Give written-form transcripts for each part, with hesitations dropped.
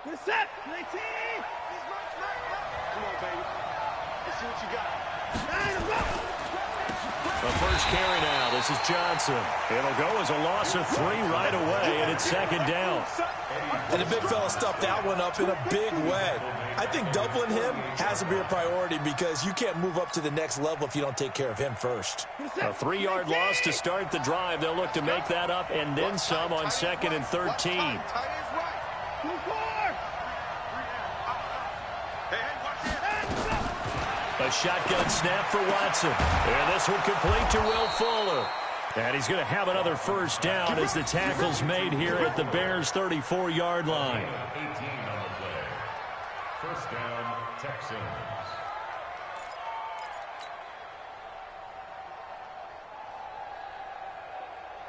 Good set. 19. Come on, baby. Let's see what you got. The first carry now. This is Johnson. It'll go as a loss of 3 right away, and it's second down. And the big fella stuffed that one up in a big way. I think doubling him has to be a priority because you can't move up to the next level if you don't take care of him first. A 3-yard loss to start the drive. They'll look to make that up and then some on 2nd and 13. A shotgun snap for Watson. And this one complete to Will Fuller. And he's going to have another first down as the tackle's made here at the Bears' 34-yard line. 18 on the play. First down, Texans.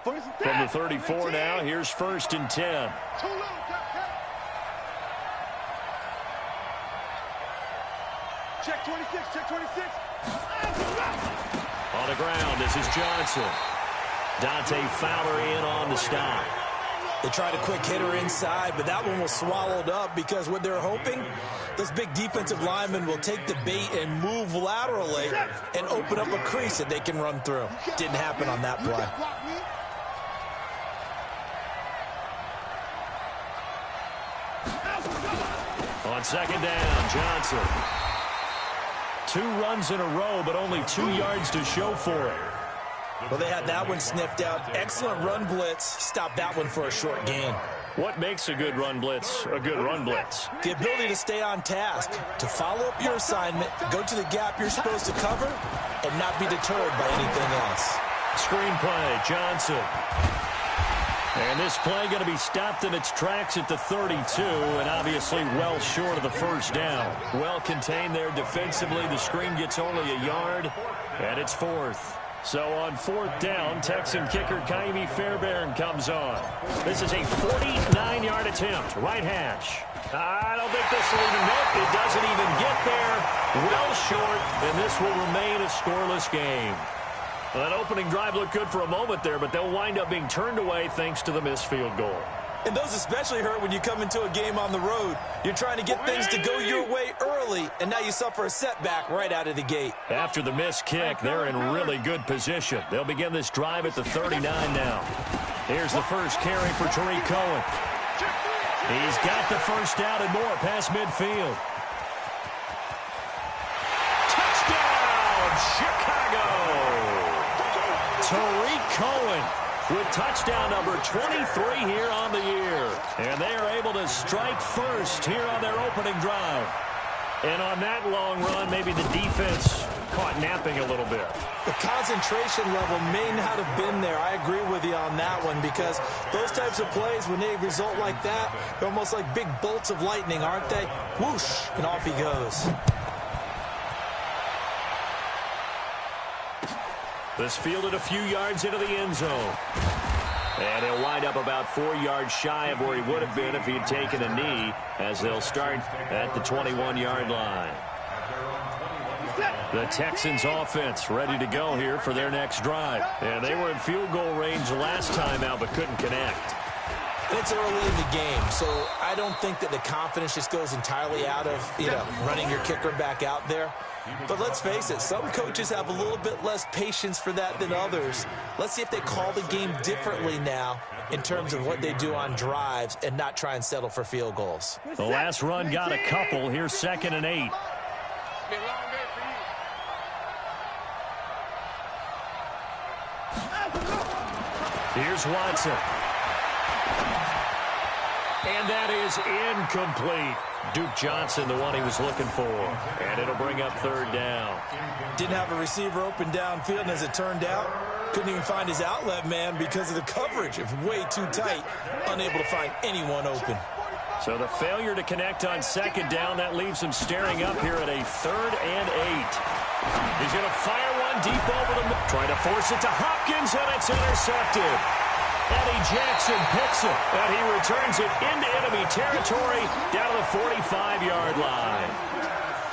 From the 34 now, here's 1st and 10. Check 26, check 26. On the ground, this is Johnson. Dante Fowler in on the stop. They tried a quick hitter inside, but that one was swallowed up because what they're hoping, those big defensive linemen will take the bait and move laterally and open up a crease that they can run through. Didn't happen on that play. On 2nd down, Johnson. 2 runs in a row, but only 2 yards to show for it. Well, they had that one sniffed out. Excellent run blitz. Stopped that one for a short gain. What makes a good run blitz a good run blitz? The ability to stay on task, to follow up your assignment, go to the gap you're supposed to cover, and not be deterred by anything else. Screenplay, Johnson. And this play going to be stopped in its tracks at the 32, and obviously well short of the first down. Well contained there defensively. The screen gets only a yard, and it's 4th. So on 4th down, Texan kicker Kaimi Fairbairn comes on. This is a 49-yard attempt, right hash. I don't think this will even make it. It doesn't even get there. Well short, and this will remain a scoreless game. Well, that opening drive looked good for a moment there, but they'll wind up being turned away thanks to the missed field goal. And those especially hurt when you come into a game on the road. You're trying to get things to go your way early, and now you suffer a setback right out of the gate. After the missed kick, they're in really good position. They'll begin this drive at the 39 now. Here's the first carry for Tariq Cohen. He's got the first down and more past midfield. Touchdown, Chicago! Tariq Cohen with touchdown number 23 here on the year. And they are able to strike first here on their opening drive. And on that long run, maybe the defense caught napping a little bit. The concentration level may not have been there. I agree with you on that one because those types of plays, when they result like that, they're almost like big bolts of lightning, aren't they? Whoosh, and off he goes. This fielded a few yards into the end zone. And he'll wind up about 4 yards shy of where he would have been if he had taken a knee, as they'll start at the 21-yard line. The Texans offense ready to go here for their next drive. And they were in field goal range last time out, but couldn't connect. It's early in the game, so I don't think that the confidence just goes entirely out of, running your kicker back out there. But let's face it, some coaches have a little bit less patience for that than others. Let's see if they call the game differently now in terms of what they do on drives and not try and settle for field goals. The last run got a couple. Here's 2nd and 8. Here's Watson. And that is incomplete. Duke Johnson, the one he was looking for. And it'll bring up 3rd down. Didn't have a receiver open downfield, and as it turned out, couldn't even find his outlet man because of the coverage. It was way too tight, unable to find anyone open. So the failure to connect on 2nd down, that leaves him staring up here at a 3rd and 8. He's going to fire one deep over the middle. Trying to force it to Hopkins, and it's intercepted. Eddie Jackson picks it, and he returns it into enemy territory down to the 45-yard line.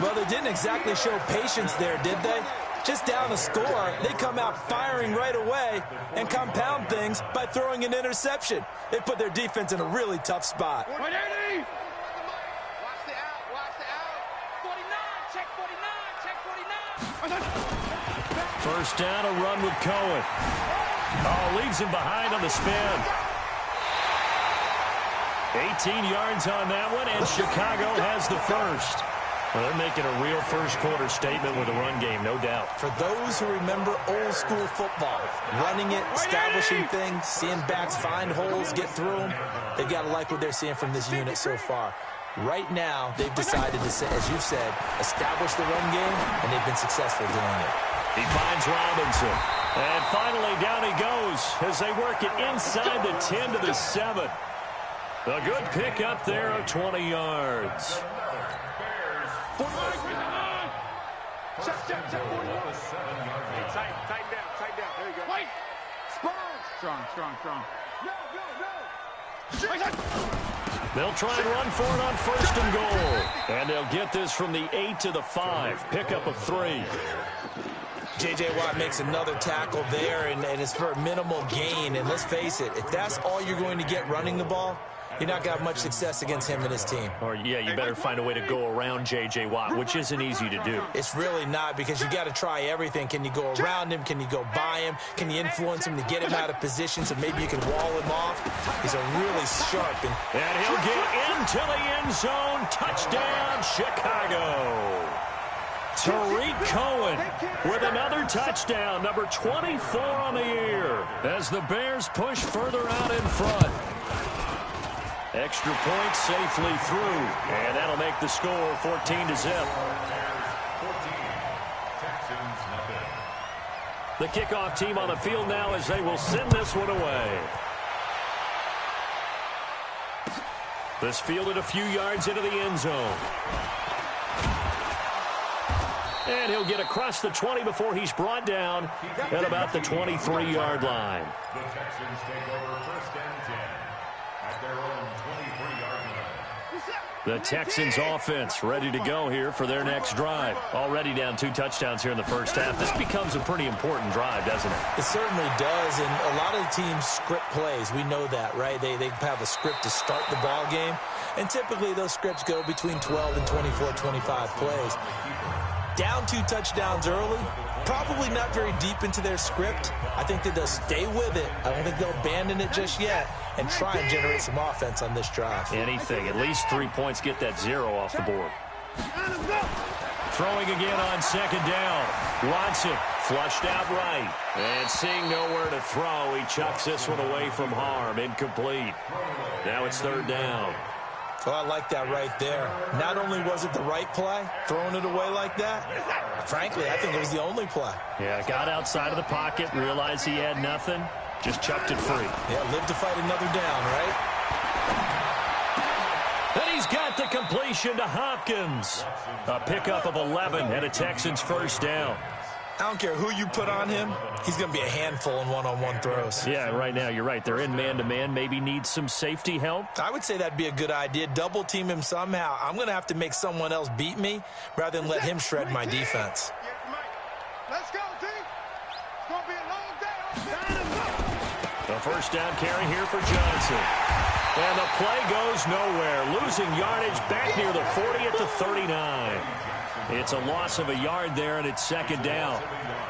Well, they didn't exactly show patience there, did they? Just down a score, they come out firing right away and compound things by throwing an interception. They put their defense in a really tough spot. First down, a run with Cohen. Oh, leaves him behind on the spin. 18 yards on that one, and Chicago has the first. Well, they're making a real first-quarter statement with a run game, no doubt. For those who remember old-school football, running it, establishing things, seeing backs find holes, get through them, they've got to like what they're seeing from this unit so far. Right now, they've decided to, as you've said, establish the run game, and they've been successful doing it. He finds Robinson. And finally, down he goes as they work it inside the 10 to the 7. A good pick up there of 20 yards. Check, 41. Tighten down. There you go. Wait. Strong. No. They'll try and run for it on first and goal. And they'll get this from the 8 to the 5. Pickup of 3. J.J. Watt makes another tackle there, and it's for a minimal gain. And let's face it, if that's all you're going to get running the ball, you're not going to have much success against him and his team. Or, yeah, you better find a way to go around J.J. Watt, which isn't easy to do. It's really not, because you got to try everything. Can you go around him? Can you go by him? Can you influence him to get him out of position so maybe you can wall him off? He's a really sharp. And he'll get into the end zone. Touchdown, Chicago. Tariq Cohen with another touchdown, number 24 on the year, as the Bears push further out in front. Extra point safely through, and that'll make the score 14-0. The kickoff team on the field now as they will send this one away. This fielded a few yards into the end zone. And he'll get across the 20 before he's brought down at about the 23-yard line. The Texans take over first and 10 at their own 23-yard line. The Texans offense ready to go here for their next drive. Already down 2 touchdowns here in the first half. This becomes a pretty important drive, doesn't it? It certainly does, and a lot of the teams script plays. We know that, right? They have a script to start the ball game, and typically those scripts go between 12 and 24, 25 plays. Down 2 touchdowns early, probably not very deep into their script. I think that they'll stay with it. I don't think they'll abandon it just yet and try and generate some offense on this drive. Anything. At least 3 points, get that 0 off the board. Throwing again on second down. Watson flushed out right. And seeing nowhere to throw, he chucks this one away from harm. Incomplete. Now it's third down. Well, I like that right there. Not only was it the right play, throwing it away like that, frankly, I think it was the only play. Yeah, got outside of the pocket, realized he had nothing, just chucked it free. Yeah, live to fight another down, right? And he's got the completion to Hopkins. A pickup of 11 and a Texans first down. I don't care who you put on him, he's going to be a handful in one-on-one throws. Yeah, right now, you're right. They're in man-to-man. Maybe need some safety help. I would say that'd be a good idea. Double team him somehow. I'm going to have to make someone else beat me rather than let him shred my defense. Let's go, team. It's going to be a long day. A first down carry here for Johnson. And the play goes nowhere. Losing yardage back near the 40 at the 39. It's a loss of a yard there, and it's second down.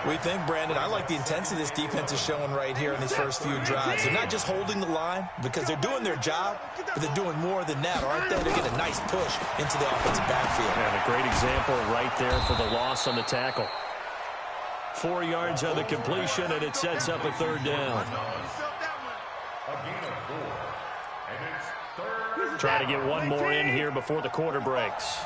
We think, Brandon, I like the intensity this defense is showing right here in these first few drives. They're not just holding the line because they're doing their job, but they're doing more than that, aren't they? They're getting a nice push into the offensive backfield. And a great example right there for the loss on the tackle. 4 yards on the completion, and it sets up a third down. Trying to get one more in here before the quarter breaks.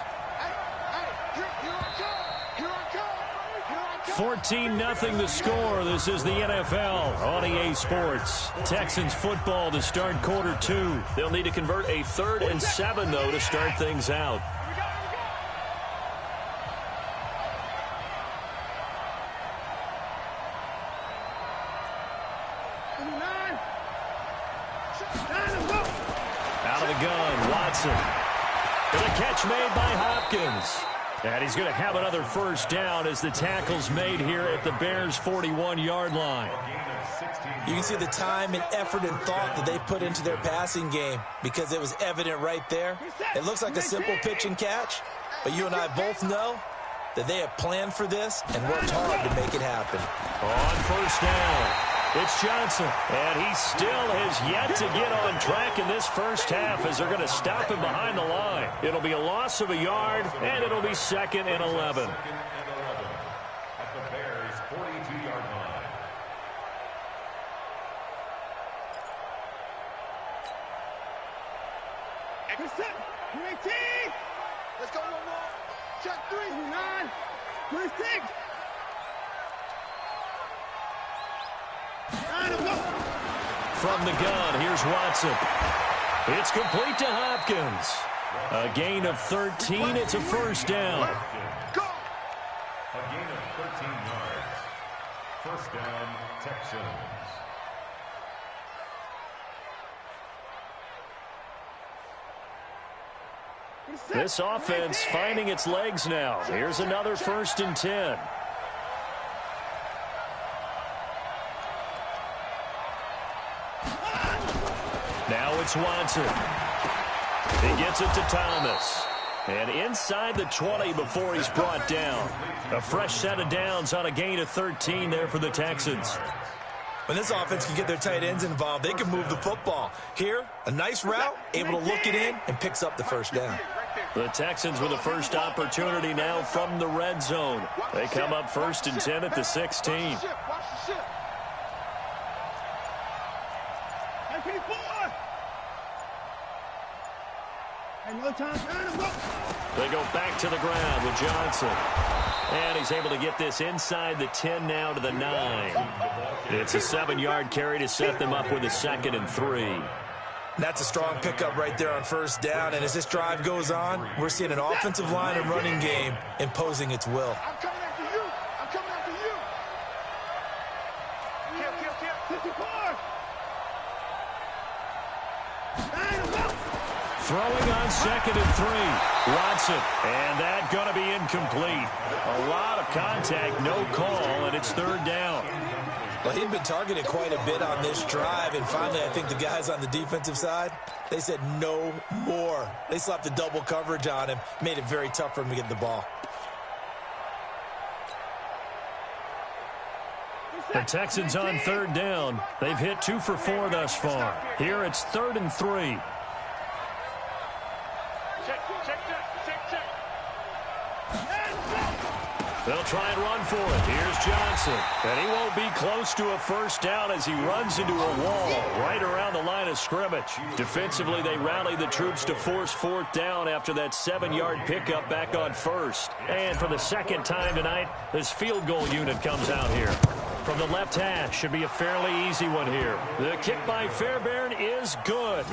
14-0 the score. This is the NFL on EA Sports. Texans football to start quarter 2. They'll need to convert a 3rd and 7, though, to start things out. Out of the gun, Watson. And a catch made by Hopkins. And he's going to have another first down as the tackle's made here at the Bears' 41-yard line. You can see the time and effort and thought that they put into their passing game because it was evident right there. It looks like a simple pitch and catch, but you and I both know that they have planned for this and worked hard to make it happen. On first down, it's Johnson, and he still has yet to get on track in this first half as they're going to stop him behind the line. It'll be a loss of a yard, and it'll be 2nd and 11. At the Bears' 42-yard line. Set. 18. Let's go one more. Check 3. 9. 26. From the gun, here's Watson. It's complete to Hopkins. A gain of 13. It's a first down. Go. A gain of 13 yards. First down, Texans. This offense finding its legs now. Here's another 1st and 10. Now it's Watson. He gets it to Thomas. And inside the 20 before he's brought down. A fresh set of downs on a gain of 13 there for the Texans. When this offense can get their tight ends involved, they can move the football. Here, a nice route, able to look it in, and picks up the first down. The Texans with the first opportunity now from the red zone. They come up 1st and 10 at the 16. They go back to the ground with Johnson. And he's able to get this inside the 10 now to the 9. It's a 7-yard carry to set them up with a 2nd and 3. That's a strong pickup right there on first down. And as this drive goes on, we're seeing an offensive line and running game imposing its will. I'm coming after you. I'm coming after you. Kill. 54. Throwing on 2nd and 3. Watson. And that going to be incomplete. A lot of contact, no call, and it's 3rd down. Well, he'd been targeted quite a bit on this drive, and finally I think the guys on the defensive side, they said no more. They slapped the double coverage on him, made it very tough for him to get the ball. The Texans on 3rd down. They've hit 2 for 4 thus far. Here it's 3rd and 3. They'll try and run for it. Here's Johnson. And he won't be close to a first down as he runs into a wall right around the line of scrimmage. Defensively, they rally the troops to force 4th down after that 7-yard pickup back on 1st. And for the 2nd time tonight, this field goal unit comes out here. From the left hash, should be a fairly easy one here. The kick by Fairbairn is good.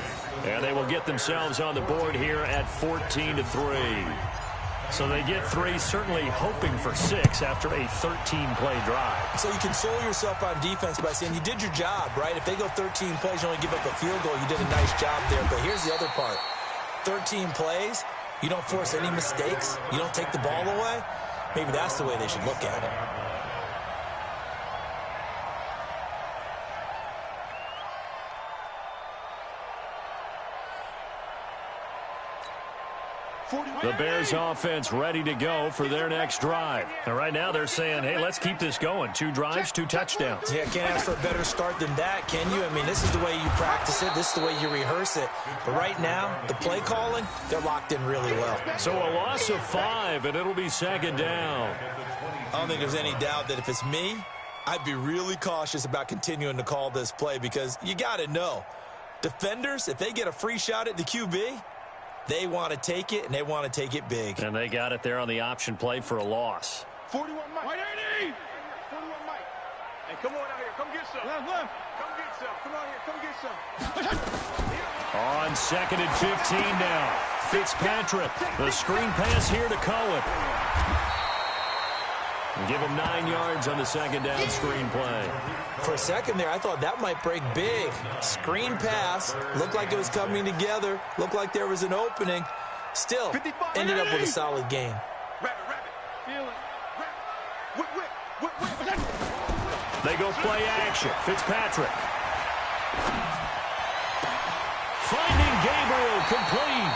And they will get themselves on the board here at 14-3. So they get 3, certainly hoping for 6 after a 13-play drive. So you console yourself on defense by saying you did your job, right? If they go 13 plays, you only give up a field goal, you did a nice job there. But here's the other part. 13 plays, you don't force any mistakes, you don't take the ball away. Maybe that's the way they should look at it. The Bears offense ready to go for their next drive. And right now they're saying, hey, let's keep this going. 2 drives, 2 touchdowns. Yeah, can't ask for a better start than that, can you? I mean, this is the way you practice it. This is the way you rehearse it. But right now, the play calling, they're locked in really well. So a loss of 5, and it'll be 2nd down. I don't think there's any doubt that if it's me, I'd be really cautious about continuing to call this play because you got to know, defenders, if they get a free shot at the QB, they want to take it, and they want to take it big. And they got it there on the option play for a loss. 41 Mike. 180. 41 Mike. Hey, come on out here. Come get some. Left. Come get some. Come on here. Come get some. On 2nd and 15 now. Fitzpatrick. The screen pass here to Cohen. And give him 9 yards on the 2nd down screen play. For a second there, I thought that might break big. Screen pass. Looked like it was coming together. Looked like there was an opening. Still, ended up with a solid game. They go play action. Fitzpatrick. Finding Gabriel complete.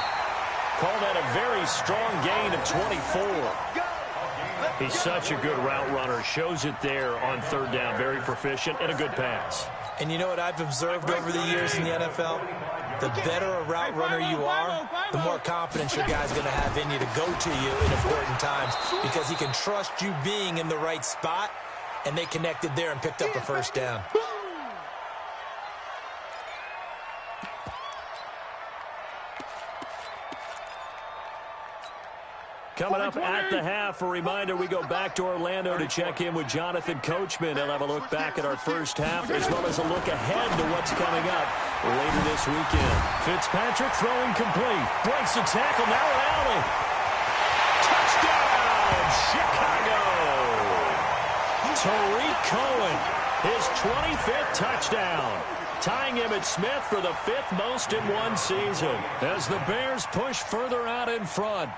Call that a very strong gain of 24. He's such a good route runner. Shows it there on third down. Very proficient and a good pass. And you know what I've observed over the years in the NFL? The better a route runner you are, the more confidence your guy's going to have in you to go to you in important times because he can trust you being in the right spot, and they connected there and picked up a first down. Coming up at the half, a reminder, we go back to Orlando to check in with Jonathan Coachman. He'll have a look back at our first half as well as a look ahead to what's coming up later this weekend. Fitzpatrick throwing complete. Breaks the tackle, now an alley. Touchdown, Chicago! Tariq Cohen, his 25th touchdown. Tying Emmitt Smith for the 5th most in one season as the Bears push further out in front.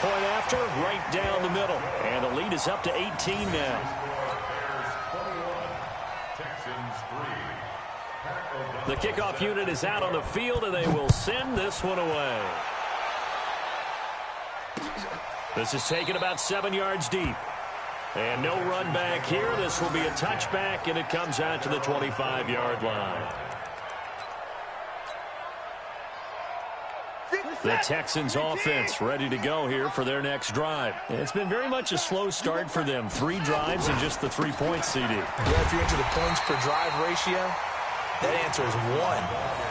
Point after, right down the middle. And the lead is up to 18 now. The kickoff unit is out on the field, and they will send this one away. This is taken about 7 yards deep. And no run back here. This will be a touchback, and it comes out to the 25-yard line. The Texans offense ready to go here for their next drive. It's been very much a slow start for them. 3 drives and just the 3 points, CD. Yeah, if you're into the points per drive ratio, that answer is 1.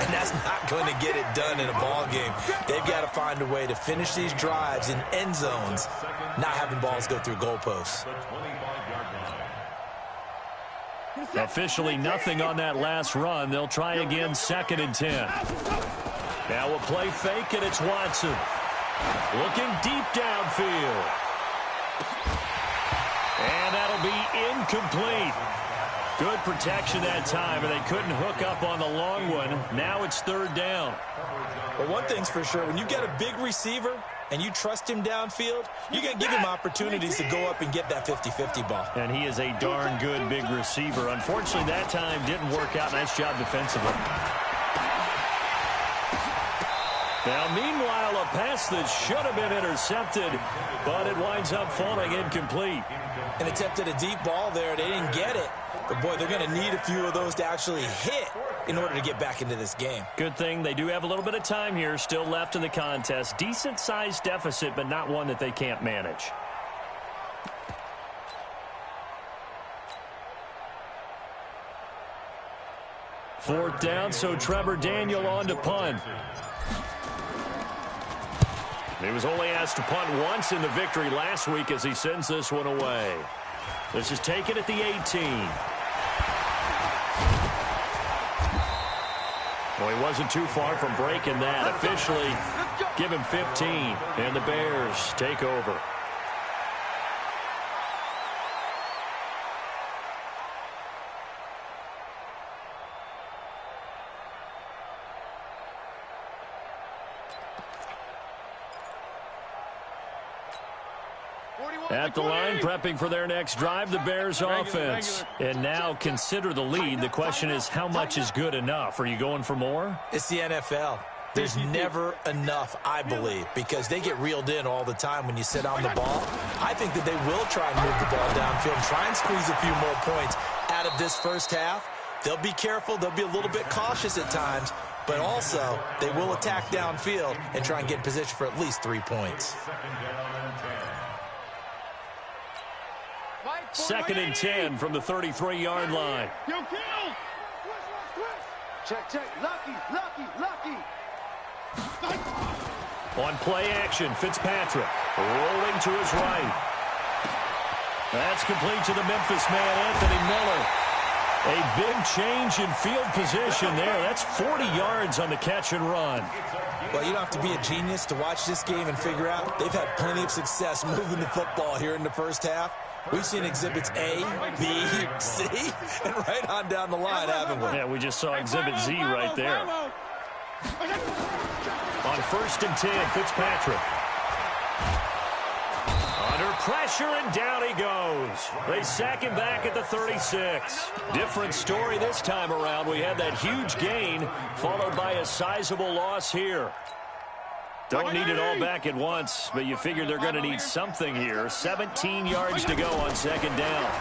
And that's not going to get it done in a ball game. They've got to find a way to finish these drives in end zones, not having balls go through goalposts. Officially nothing on that last run. They'll try again 2nd and 10. Now we'll play fake, and it's Watson. Looking deep downfield. And that'll be incomplete. Good protection that time, and they couldn't hook up on the long one. Now it's 3rd down. Well, one thing's for sure. When you get a big receiver and you trust him downfield, you're going to give him opportunities to go up and get that 50-50 ball. And he is a darn good big receiver. Unfortunately, that time didn't work out. Nice job defensively. Now, meanwhile, a pass that should have been intercepted, but it winds up falling incomplete. And attempted a deep ball there. They didn't get it. But, boy, they're going to need a few of those to actually hit in order to get back into this game. Good thing they do have a little bit of time here still left in the contest. Decent-sized deficit, but not one that they can't manage. Fourth down, so Trevor Daniel on to punt. He was only asked to punt once in the victory last week as he sends this one away. This is taken at the 18. Well, he wasn't too far from breaking that. Officially, give him 15, and the Bears take over. At the line, prepping for their next drive, the Bears offense. And now consider the lead. The question is, how much is good enough? Are you going for more? It's the NFL. There's never enough, I believe, because they get reeled in all the time when you sit on the ball. I think that they will try and move the ball downfield, try and squeeze a few more points out of this first half. They'll be careful. They'll be a little bit cautious at times, but also they will attack downfield and try and get in position for at least 3 points. 2nd and 10 from the 33-yard line. Check. Lucky. On play action, Fitzpatrick rolling to his right. That's complete to the Memphis man, Anthony Miller. A big change in field position there. That's 40 yards on the catch and run. Well, you don't have to be a genius to watch this game and figure out they've had plenty of success moving the football here in the first half. We've seen exhibits A, B, C, and right on down the line, haven't we? Yeah, we just saw exhibit Z right there. On 1st and 10, Fitzpatrick. Under pressure, and down he goes. They sack him back at the 36. Different story this time around. We had that huge gain, followed by a sizable loss here. Don't need it all back at once, but you figure they're going to need something here. 17 yards to go on second down.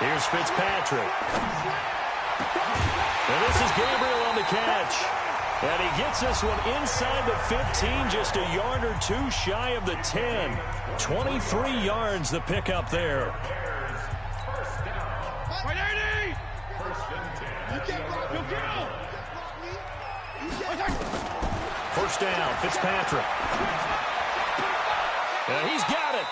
Here's Fitzpatrick. And this is Gabriel on the catch. And he gets this one inside the 15, just a yard or two shy of the 10. 23 yards the pickup there. First down, Fitzpatrick. And he's got it.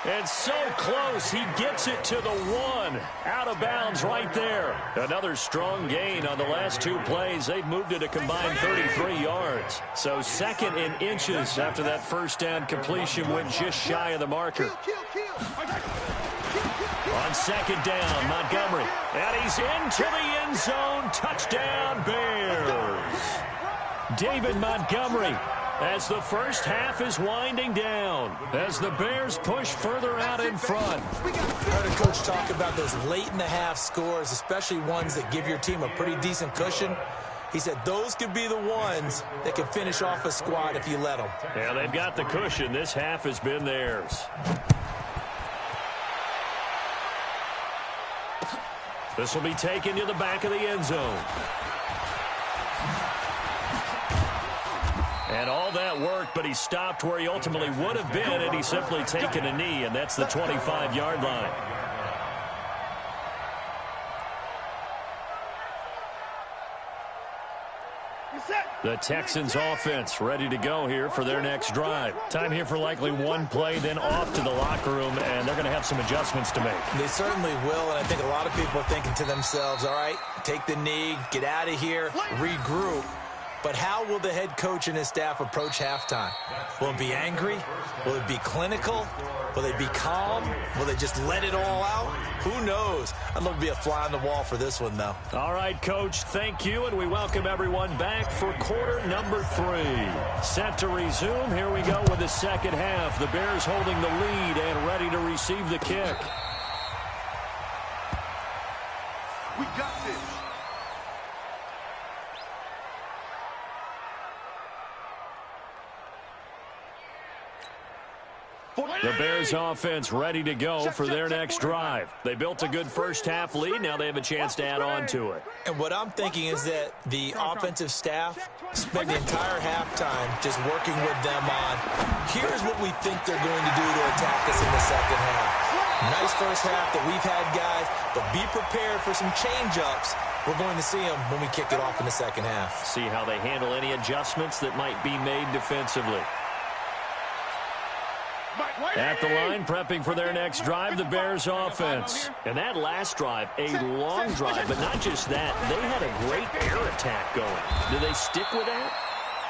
And so close, he gets it to the 1. Out of bounds right there. Another strong gain on the last 2 plays. They've moved it a combined 33 yards. So second in inches after that first down completion went just shy of the marker. On second down, Montgomery. And he's into the end zone. Touchdown, Bears. David Montgomery, as the first half is winding down, as the Bears push further out in front. I heard a coach talk about those late-in-the-half scores, especially ones that give your team a pretty decent cushion. He said those could be the ones that can finish off a squad if you let them. Yeah, they've got the cushion. This half has been theirs. This will be taken to the back of the end zone. And all that worked, but he stopped where he ultimately would have been, and he's simply taken a knee, and that's the 25-yard line. The Texans offense ready to go here for their next drive. Time here for likely one play, then off to the locker room, and they're going to have some adjustments to make. They certainly will, and I think a lot of people are thinking to themselves, all right, take the knee, get out of here, regroup. But how will the head coach and his staff approach halftime? Will it be angry? Will it be clinical? Will they be calm? Will they just let it all out? Who knows? I'd love to be a fly on the wall for this one, though. All right, Coach, thank you, and we welcome everyone back for quarter number 3. Set to resume. Here we go with the second half. The Bears holding the lead and ready to receive the kick. We got this. The Bears offense ready to go for their next drive. They built a good first half lead. Now they have a chance to add on to it. And what I'm thinking is that the offensive staff spent the entire halftime just working with them on, here's what we think they're going to do to attack us in the second half. Nice first half that we've had, guys, but be prepared for some change-ups. We're going to see them when we kick it off in the second half. See how they handle any adjustments that might be made defensively. At the line, prepping for their next drive, the Bears offense. And that last drive, a long drive, but not just that. They had a great air attack going. Do they stick with that?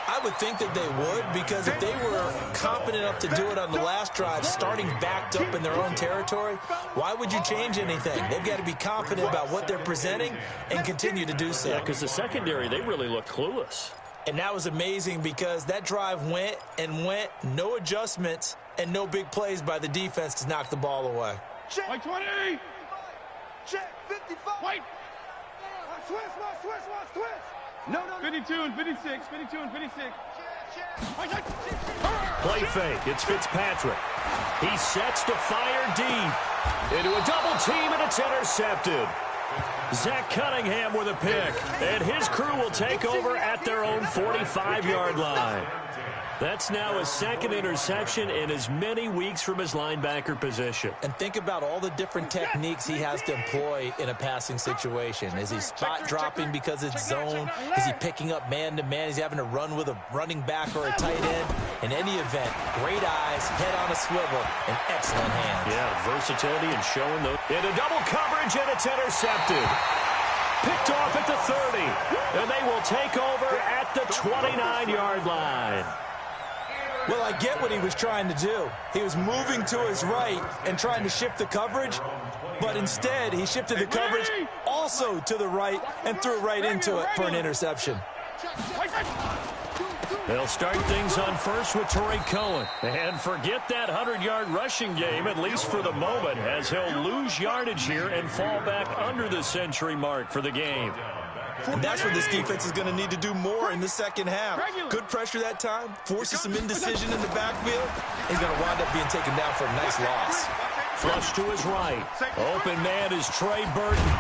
I would think that they would, because if they were confident enough to do it on the last drive, starting backed up in their own territory, why would you change anything? They've got to be confident about what they're presenting and continue to do so. Yeah, because the secondary, they really looked clueless. And that was amazing because that drive went and went, no adjustments, and no big plays by the defense to knock the ball away. Check 20. Check 55. Wait. Switch. No. 52 and 56. 52 and 56. Play fake. It's Fitzpatrick. He sets to fire deep. Into a double team, and it's intercepted. Zach Cunningham with a pick, and his crew will take over at their own 45-yard line. That's now his second interception in as many weeks from his linebacker position. And think about all the different techniques he has to employ in a passing situation. Is he spot dropping because it's zone? Is he picking up man-to-man? Is he having to run with a running back or a tight end? In any event, great eyes, head on a swivel, and excellent hands. Yeah, versatility and showing those. Into double coverage, and it's intercepted. Picked off at the 30, and they will take over at the 29-yard line. Well, I get what he was trying to do. He was moving to his right and trying to shift the coverage, but instead he shifted the coverage also to the right and threw right into it for an interception. They'll start things on first with Tariq Cohen. And forget that 100-yard rushing game, at least for the moment, as he'll lose yardage here and fall back under the century mark for the game. And that's where this defense is going to need to do more in the second half. Good pressure that time, forces some indecision in the backfield. He's going to wind up being taken down for a nice loss. Flush to his right. Open man is Trey Burton.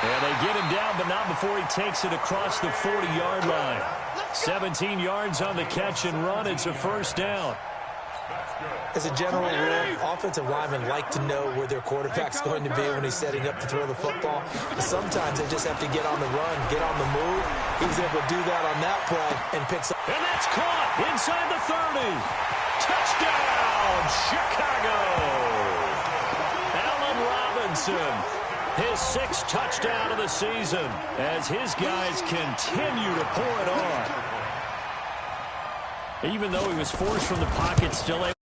And they get him down, but not before he takes it across the 40-yard line. 17 yards on the catch and run. It's a first down. As a general rule, offensive linemen like to know where their quarterback's going to be when he's setting up to throw the football. But sometimes they just have to get on the run, get on the move. He was able to do that on that play and picks up. And that's caught inside the 30. Touchdown, Chicago. Allen Robinson, his 6th touchdown of the season as his guys continue to pour it on. Even though he was forced from the pocket, still able